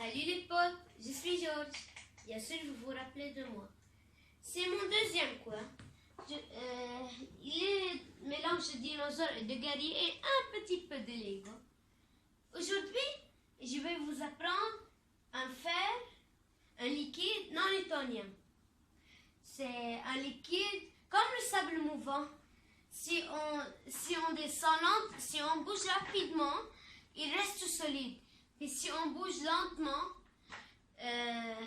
Salut les potes, je suis Georges. Bien sûr, vous vous rappelez de moi. C'est mon deuxième coin. Il est mélange de dinosaures et de guerriers et un petit peu de Lego. Aujourd'hui, je vais vous apprendre à faire un liquide non newtonien. C'est un liquide comme le sable mouvant. Si on descend lentement, si on bouge rapidement, il reste solide. Et si on bouge lentement,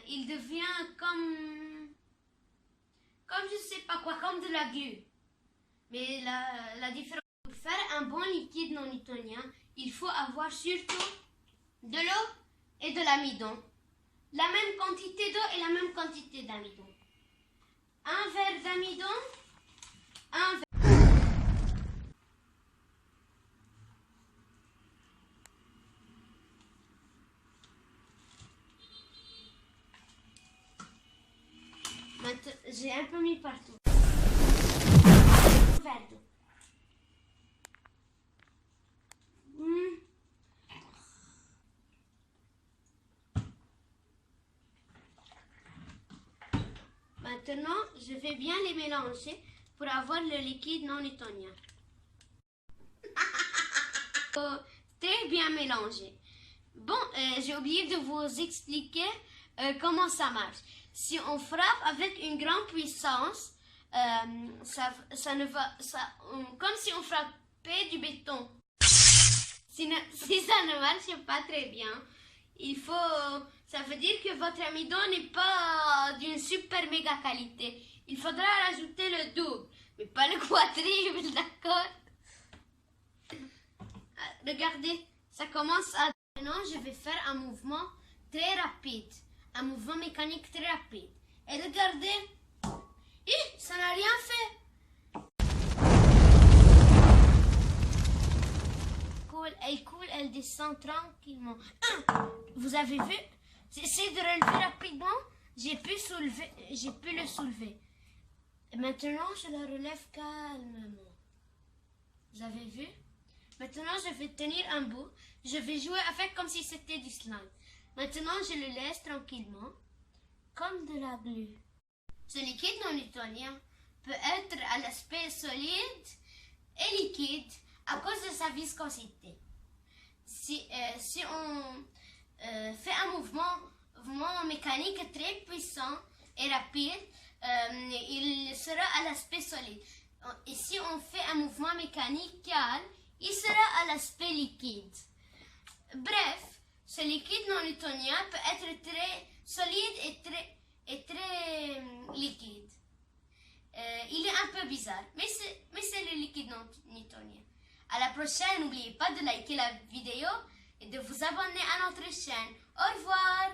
il devient comme je sais pas quoi, comme de la glu. Mais la différence, pour faire un bon liquide non newtonien, il faut avoir surtout de l'eau et de l'amidon. La même quantité d'eau et la même quantité d'amidon. Un verre d'amidon, un verre. J'ai un peu mis partout. Un verre d'eau. Maintenant, je vais bien les mélanger pour avoir le liquide non newtonien. Très bien mélangé. Bon, j'ai oublié de vous expliquer comment ça marche. Si on frappe avec une grande puissance, comme si on frappait du béton. Si ça ne marche pas très bien, ça veut dire que votre amidon n'est pas d'une super méga qualité. Il faudra rajouter le double, mais pas le quadruple, d'accord? Regardez, ça commence à... Maintenant, je vais faire un mouvement très rapide. Un mouvement mécanique très rapide. Et regardez, ça n'a rien fait. Elle descend tranquillement. Vous avez vu? J'essaie de relever rapidement. J'ai pu le soulever. Et maintenant, je le relève calmement. Vous avez vu? Maintenant, je vais tenir un bout. Je vais jouer avec comme si c'était du slime. Maintenant, je le laisse tranquillement, comme de la glu. Ce liquide non newtonien peut être à l'aspect solide et liquide à cause de sa viscosité. Si on fait un mouvement mécanique très puissant et rapide, il sera à l'aspect solide. Et si on fait un mouvement mécanique calme, il sera à l'aspect liquide. Bref, ce liquide non newtonien peut être très solide et très liquide. Il est un peu bizarre, mais c'est le liquide non newtonien. À la prochaine, n'oubliez pas de liker la vidéo et de vous abonner à notre chaîne. Au revoir!